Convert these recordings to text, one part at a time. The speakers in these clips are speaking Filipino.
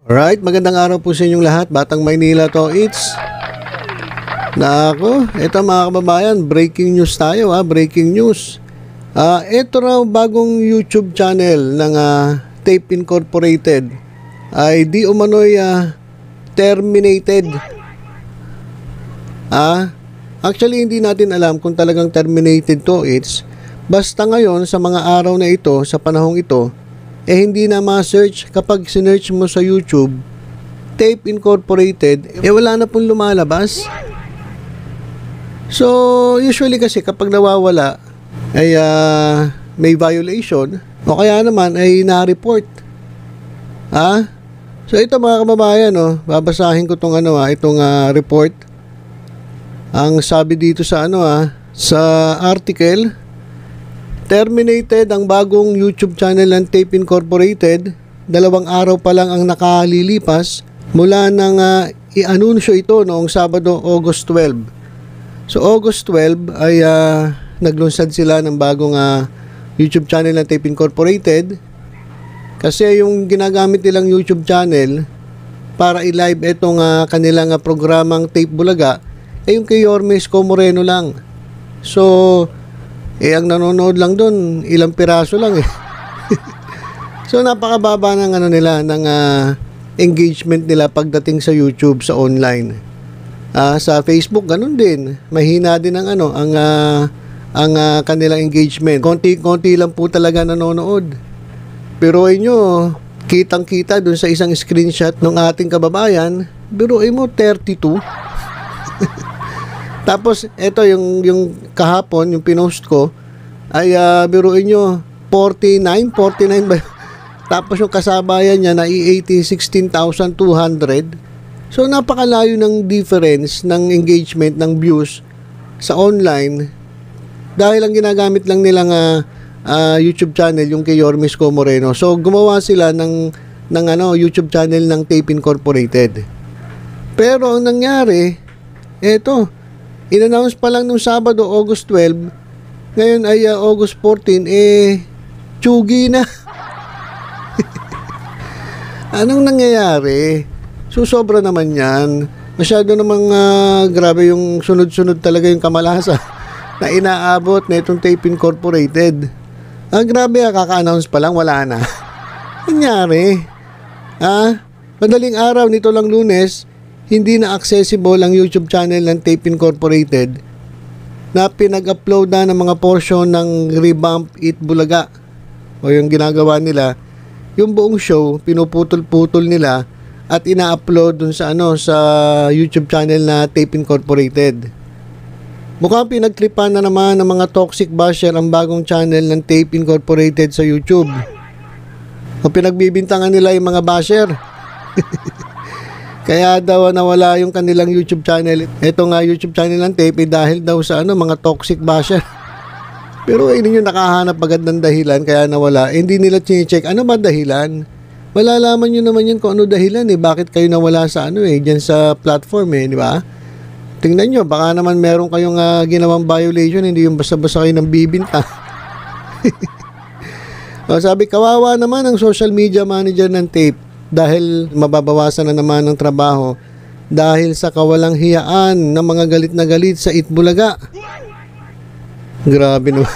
Alright, magandang araw po sa inyong lahat. Batang Maynila to, it's... Nako, ito mga kababayan, breaking news tayo breaking news. Ito raw bagong YouTube channel ng Tape Incorporated ay di umano'y terminated. Actually, hindi natin alam kung talagang terminated to, it's... Basta ngayon, sa mga araw na ito, sa panahong ito, hindi na ma-search. Kapag sinearch mo sa YouTube Tape Incorporated, wala na pong lumalabas. So usually kasi kapag nawawala ay may violation o kaya naman ay na-report. So ito mga kababayan, babasahin ko itong itong report. Ang sabi dito sa sa article, terminated ang bagong YouTube channel ng Tape Incorporated. 2 araw pa lang ang nakalilipas mula nang i-anunsyo ito noong Sabado, August 12. So August 12 ay naglunsad sila ng bagong YouTube channel ng Tape Incorporated. Kasi yung ginagamit nilang YouTube channel para i-live itong kanilang programang Tape Bulaga yung kay Yorme Isko Moreno lang. So ang nanonood lang doon, ilang piraso lang So napakababa ng nila, ng engagement nila pagdating sa YouTube, sa online. Sa Facebook ganun din. Mahina din ang ang kanilang engagement. Konti-konti lang po talaga nanonood. Biruin nyo, kitang-kita doon sa isang screenshot ng ating kababayan, biruin mo 32. Tapos, ito yung kahapon, yung pinost ko, ay biruin nyo, 49 ba? Tapos yung kasabayan niya na i-80, 16,200. So, napakalayo ng difference ng engagement, ng views sa online dahil ang ginagamit lang nilang YouTube channel, yung kay Yorme Isko Moreno. So, gumawa sila ng YouTube channel ng Tape Incorporated. Pero, ang nangyari, eto, in-announce pa lang nung Sabado, August 12. Ngayon ay August 14, tsugi na. Anong nangyayari? Susobra naman yan. Masyado namang grabe yung sunod-sunod talaga yung kamalasa na inaabot na itong Tape Incorporated. Grabe kaka-announce pa lang, wala na. Nangyari? Madaling araw nito lang Lunes, hindi na accessible ang YouTube channel ng Tape Incorporated na pinag-upload na ng mga portion ng Revamp It Bulaga o yung ginagawa nila, yung buong show pinuputol-putol nila at ina-upload dun sa sa YouTube channel na Tape Incorporated. Mukhang pinagtripan na naman ng mga toxic basher ang bagong channel ng Tape Incorporated sa YouTube. O pinagbibintangan nila yung mga basher. Kaya daw nawala yung kanilang YouTube channel. Ito nga YouTube channel ng Tape dahil daw sa mga toxic basher. Pero hindi nyo nakahanap agad ng dahilan kaya nawala. Hindi nila chine-check ano ba dahilan. Malalaman nyo naman yun kung ano dahilan bakit kayo nawala sa dyan sa platform di ba? Tingnan nyo, baka naman meron kayong ginawang violation, hindi yung basta-basta kayo nang bibinta. Sabi, kawawa naman ang social media manager ng Tape dahil mababawasan na naman ng trabaho dahil sa kawalang hiyaan ng mga galit na galit sa Itbulaga. Grabe naman.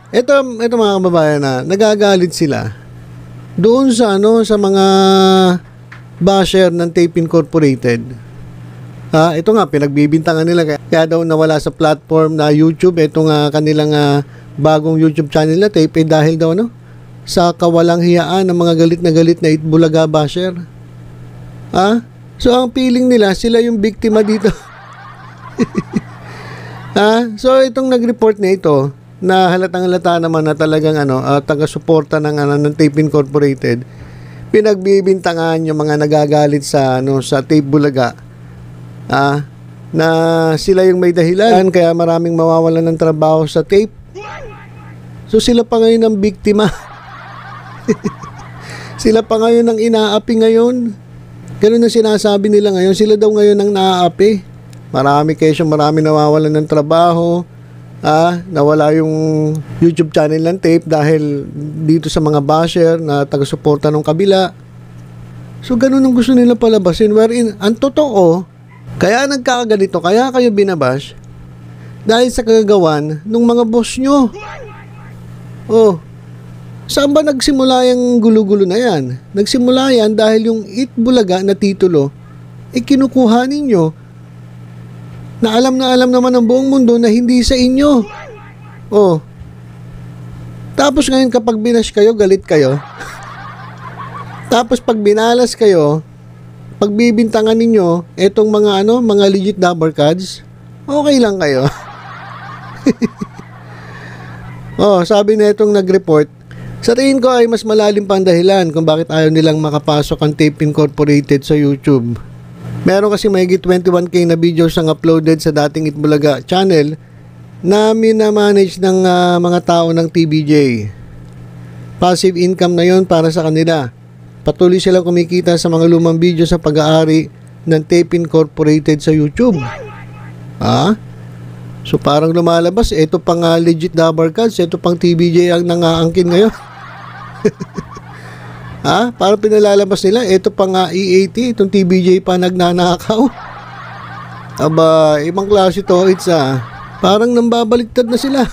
Ito mga kababayan nagagalit sila doon sa sa mga basher ng Tape Incorporated. Ito nga pinagbibintangan nila kaya daw nawala sa platform na YouTube itong kanilang bagong YouTube channel na Tape dahil daw sa kawalang hiyaan ng mga galit na Itbulaga basher. So ang feeling nila sila yung biktima dito. So itong nag-report na ito na halatang-halata naman na talagang taga-suporta ng Tape Incorporated, pinagbibintangan yung mga nagagalit sa sa Tape Bulaga na sila yung may dahilan kaya maraming mawawalan ng trabaho sa Tape. So sila pa ngayon ang biktima. Sila pa ngayon ang inaapi ngayon. Ganun ang sinasabi nila ngayon. Sila daw ngayon ang naaapi. Marami nawawalan ng trabaho. nawala yung YouTube channel ng tape dahil dito sa mga basher na taga-suporta ng kabila. So ganun ang gusto nila palabasin, wherein ang totoo, kaya nagkakaganito, kaya kayo binabash dahil sa kagagawan ng mga boss nyo. Saan ba nagsimula yung gulo-gulo na yan? Nagsimula yan dahil yung Itbulaga na titulo kinukuha ninyo na alam naman ng buong mundo na hindi sa inyo. Tapos ngayon kapag binash kayo, galit kayo. Tapos pag binalas kayo, pag bibintangan ninyo etong mga legit dabber cards, okay lang kayo. Sabi na itong nag-report, sa tingin ko ay mas malalim pang dahilan kung bakit ayaw nilang makapasok ang Tape Incorporated sa YouTube. Meron kasi mahigit 21k na videos ang uploaded sa dating Itbulaga channel na minamanage ng mga tao ng TBJ. Passive income na yon para sa kanila. Patuloy silang kumikita sa mga lumang video sa pag-aari ng Tape Incorporated sa YouTube. So parang lumalabas, ito pang legit dabber cards, ito pang TBJ ang nangaangkin ngayon. Parang pinalalabas nila, ito pang E80, itong TBJ pa nagnanakaw. Aba, ibang klase to, parang nambabaliktad na sila.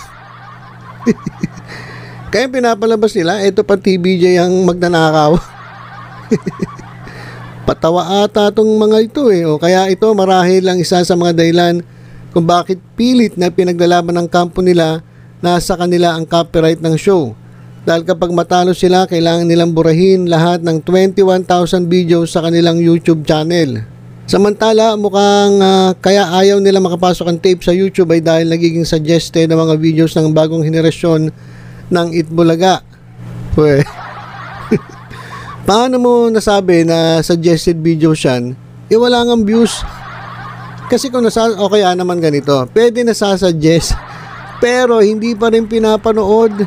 Kaya pinapalabas nila, ito pang TBJ ang magnanakaw. Patawa ata itong mga ito kaya ito marahil lang isa sa mga dahilan kung bakit pilit na pinaglalaban ng kampo nila na sa kanila ang copyright ng show. Dahil kapag matalo sila, kailangan nilang burahin lahat ng 21,000 videos sa kanilang YouTube channel. Samantala, mukhang kaya ayaw nila makapasok ang tape sa YouTube ay dahil nagiging suggested ng mga videos ng bagong henerasyon ng Itbulaga. Paano mo nasabi na suggested videos yan? Wala ngang views. Kasi kung kaya naman ganito, pwede nasasuggest, pero hindi pa rin pinapanood.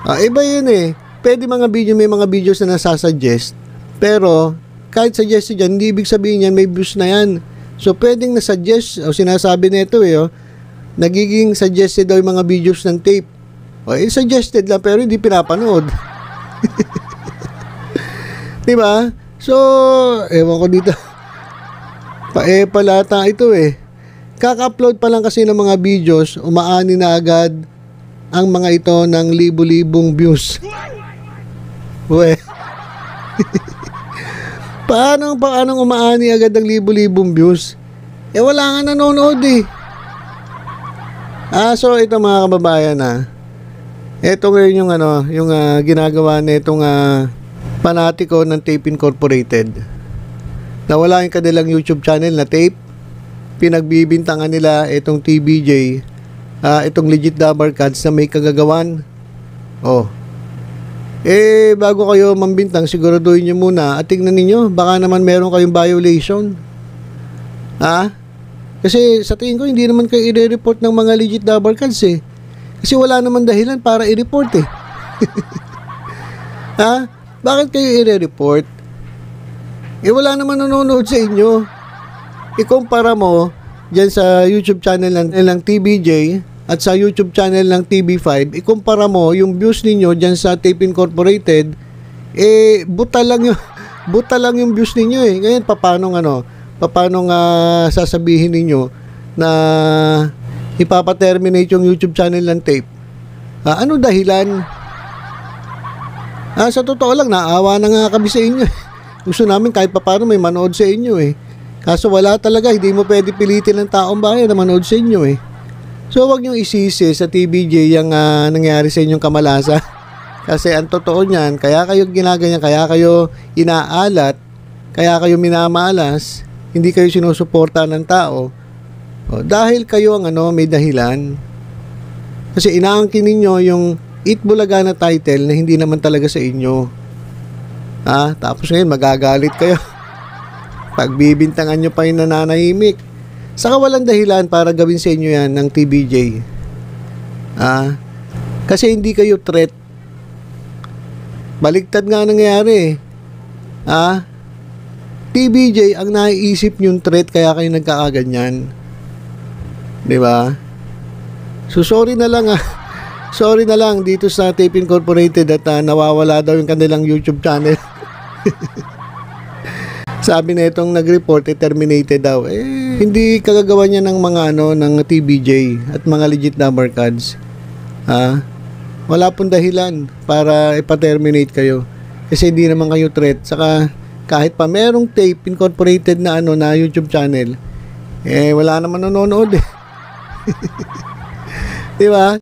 Iba yun Pwede may mga videos na nasasuggest, pero kahit suggested yan, hindi ibig sabihin yan may views na yan. So pwedeng nasuggest, sinasabi nito nagiging suggested daw yung mga videos ng tape. Suggested lang pero hindi pinapanood. Diba? So, ewan ko dito. Palata ito Kaka-upload pa lang kasi ng mga videos, umaani na agad ang mga ito ng libu-libong views. Paano umaani agad ng libu-libong views? Wala nga nanonood So ito mga kababayan ito ngayon yung ginagawa nitong panatiko ng Tape Incorporated. Nawala yung kanilang YouTube channel na tape. Pinagbibintangan nila itong TBJ, itong legit dabber cards na may kagagawan. Bago kayo mambintang, siguraduhin nyo muna at tingnan ninyo, baka naman meron kayong violation. Kasi sa tingin ko, hindi naman kayo i-report ng mga legit dabber cards Kasi wala naman dahilan para i-report Bakit kayo i-report? Wala naman nanonood sa inyo. Ikumpara mo dyan sa YouTube channel ng TBJ at sa YouTube channel ng TB5, ikumpara mo yung views ninyo dyan sa Tape Incorporated, buta lang yung views ninyo Ngayon, paano sasabihin ninyo na ipapaterminate yung YouTube channel ng tape? Ano dahilan? Sa totoo lang, naawa na nga kami sa inyo. Gusto namin kahit paano may manood sa inyo Kaso wala talaga, hindi mo pwede pilitin ng taong bayan na manood sa inyo So wag nyo isisi sa TBJ yung nangyari sa inyong kamalasa. Kasi ang totoo niyan, kaya kayo ginaganyan, kaya kayo inaalat, kaya kayo minamalas, hindi kayo sinusuporta ng tao. Dahil kayo ang may dahilan. Kasi inaangkin ninyo yung Itbulaga na title na hindi naman talaga sa inyo. Tapos ngayon magagalit kayo. Pagbibintangan nyo pa yung nananahimik. Saka walang dahilan para gawin sa inyo yan ng TBJ. Kasi hindi kayo threat. Baliktad nga nangyayari TBJ ang naiisip yung threat kaya kayo nagkakaganyan. Diba? So sorry na lang sorry na lang dito sa Tape Incorporated at nawawala daw yung kanilang YouTube channel. Sabi na itong nag-report terminated daw. Hindi kagagawa niya ng mga ng TBJ at mga legit number cards. Wala pong dahilan para ipa-terminate kayo. Kasi hindi naman kayo threat. Saka kahit pa merong Tape Incorporated na na YouTube channel, wala naman nanonood eh. Di ba?